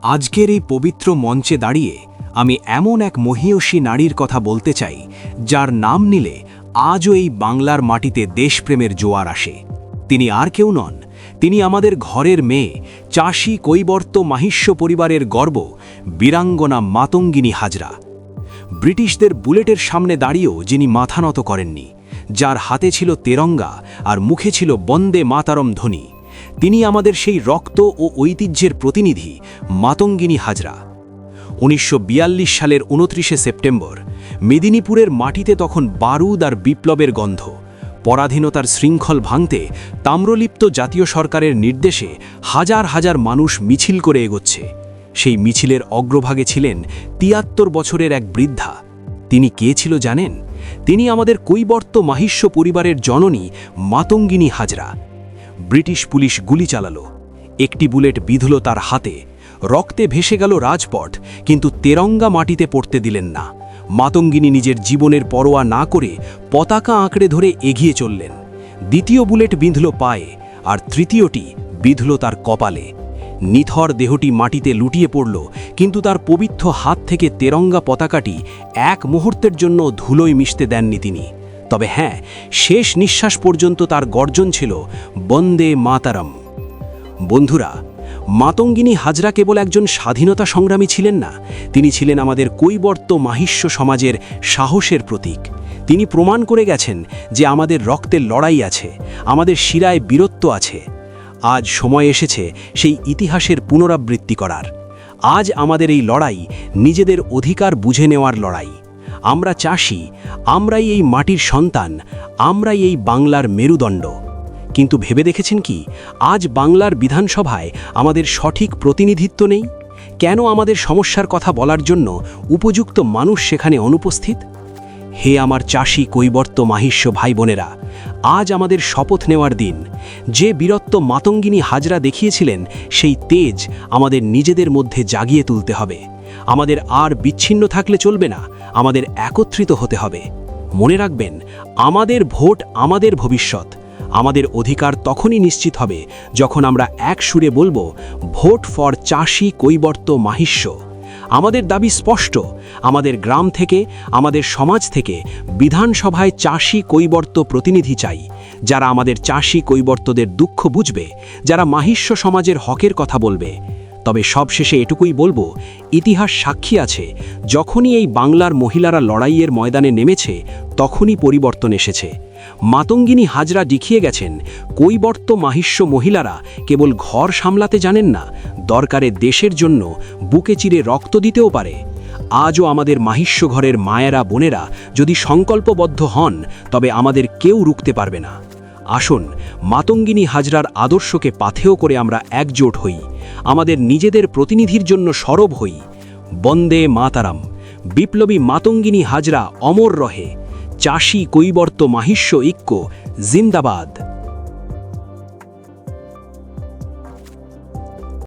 আজকের এই পবিত্র মঞ্চে দাঁড়িয়ে আমি এমন এক মহীয়সী নারীর কথা বলতে চাই, যার নাম নিলে আজও এই বাংলার মাটিতে দেশপ্রেমের জোয়ার আসে। তিনি আর কেউ নন, তিনি আমাদের ঘরের মেয়ে, চাষী কৈবর্ত মাহিষ্য পরিবারের গর্ব, বীরাঙ্গনা মাতঙ্গিনী হাজরা। ব্রিটিশদের বুলেটের সামনে দাঁড়িয়েও যিনি মাথা নত করেননি, যার হাতে ছিল তেরঙ্গা আর মুখে ছিল বন্দে মাতারম ধ্বনি, তিনি আমাদের সেই রক্ত ও ঐতিহ্যের প্রতিনিধি মাতঙ্গিনী হাজরা। ১৯৪২ সালের ২৯শে সেপ্টেম্বর মেদিনীপুরের মাটিতে তখন বারুদ আর বিপ্লবের গন্ধ। পরাধীনতার শৃঙ্খল ভাঙতে তাম্রলিপ্ত জাতীয় সরকারের নির্দেশে হাজার হাজার মানুষ মিছিল করে এগোচ্ছে। সেই মিছিলের অগ্রভাগে ছিলেন ৭৩ বছরের এক বৃদ্ধা। তিনি কে ছিল জানেন? তিনি আমাদের কৈবর্ত মাহিষ্য পরিবারের জননী মাতঙ্গিনী হাজরা। ব্রিটিশ পুলিশ গুলি চালালো, একটি বুলেট বিঁধল তার হাতে, রক্তে ভেসে গেল রাজপথ, কিন্তু তেরঙ্গা মাটিতে পড়তে দিলেন না। মাতঙ্গিনী নিজের জীবনের পরোয়া না করে পতাকা আঁকড়ে ধরে এগিয়ে চললেন। দ্বিতীয় বুলেট বিঁধল পায়ে, আর তৃতীয়টি বিঁধল তার কপালে। নিথর দেহটি মাটিতে লুটিয়ে পড়ল, কিন্তু তার পবিত্র হাত থেকে তেরঙ্গা পতাকাটি এক মুহূর্তের জন্য ধুলোয় মিশতে দেননি তিনি। তবে হ্যাঁ, শেষ নিঃশ্বাস পর্যন্ত তার গর্জন ছিল বন্দে মাতারম। বন্ধুরা, মাতঙ্গিনী হাজরা কেবল একজন স্বাধীনতা সংগ্রামী ছিলেন না, তিনি ছিলেন আমাদের কৈবর্ত মাহিষ্য সমাজের সাহসের প্রতীক। তিনি প্রমাণ করে গেছেন যে আমাদের রক্তের লড়াই আছে, আমাদের শিরায় বীরত্ব আছে। আজ সময় এসেছে সেই ইতিহাসের পুনরাবৃত্তি করার। আজ আমাদের এই লড়াই নিজেদের অধিকার বুঝে নেওয়ার লড়াই। আমরা চাষি, আমরাই এই মাটির সন্তান, আমরাই এই বাংলার মেরুদণ্ড। কিন্তু ভেবে দেখেছেন কি, আজ বাংলার বিধানসভায় আমাদের সঠিক প্রতিনিধিত্ব নেই? কেন আমাদের সমস্যার কথা বলার জন্য উপযুক্ত মানুষ সেখানে অনুপস্থিত? হে আমার চাষী কৈবর্ত মাহিষ্য ভাই বোনেরা, আজ আমাদের শপথ নেওয়ার দিন। যে বীরত্ব মাতঙ্গিনী হাজরা দেখিয়েছিলেন, সেই তেজ আমাদের নিজেদের মধ্যে জাগিয়ে তুলতে হবে। আমাদের আর বিচ্ছিন্ন থাকলে চলবে না, আমাদের একত্রিত হতে হবে। মনে রাখবেন, আমাদের ভোট আমাদের ভবিষ্যৎ। আমাদের অধিকার তখনই নিশ্চিত হবে যখন আমরা এক সুরে বলবো, ভোট ফর চাষী কৈবর্ত মাহিষ্য। আমাদের দাবি স্পষ্ট, আমাদের গ্রাম থেকে, আমাদের সমাজ থেকে বিধানসভায় চাষী কৈবর্ত প্রতিনিধি চাই, যারা আমাদের চাষী কৈবর্তদের দুঃখ বুঝবে, যারা মাহিষ্য সমাজের হকের কথা বলবে। তবে সবশেষে এটুকুই বলবো, ইতিহাস সাক্ষী আছে, যখনই এই বাংলার মহিলারা লড়াইয়ের ময়দানে নেমেছে, তখনই পরিবর্তন এসেছে। মাতঙ্গিনী হাজরা দেখিয়ে গেছেন, কৈবর্ত মাহিষ্য মহিলারা কেবল ঘর সামলাতে জানেন না, দরকারে দেশের জন্য বুকে চিরে রক্ত দিতেও পারে। আজও আমাদের মাহিষ্য ঘরের মায়েরা বোনেরা যদি সংকল্পবদ্ধ হন, তবে আমাদের কেউ রুখতে পারবে না। আসুন, মাতঙ্গিনী হাজরার আদর্শকে পাথেয় করে আমরা একজোট হই, আমাদের নিজেদের প্রতিনিধির জন্য সরব হই। বন্দে মাতারাম। বিপ্লবী মাতঙ্গিনী হাজরা অমর রহে। চাষী কৈবর্ত মাহিষ্য ঐক্য জিন্দাবাদ।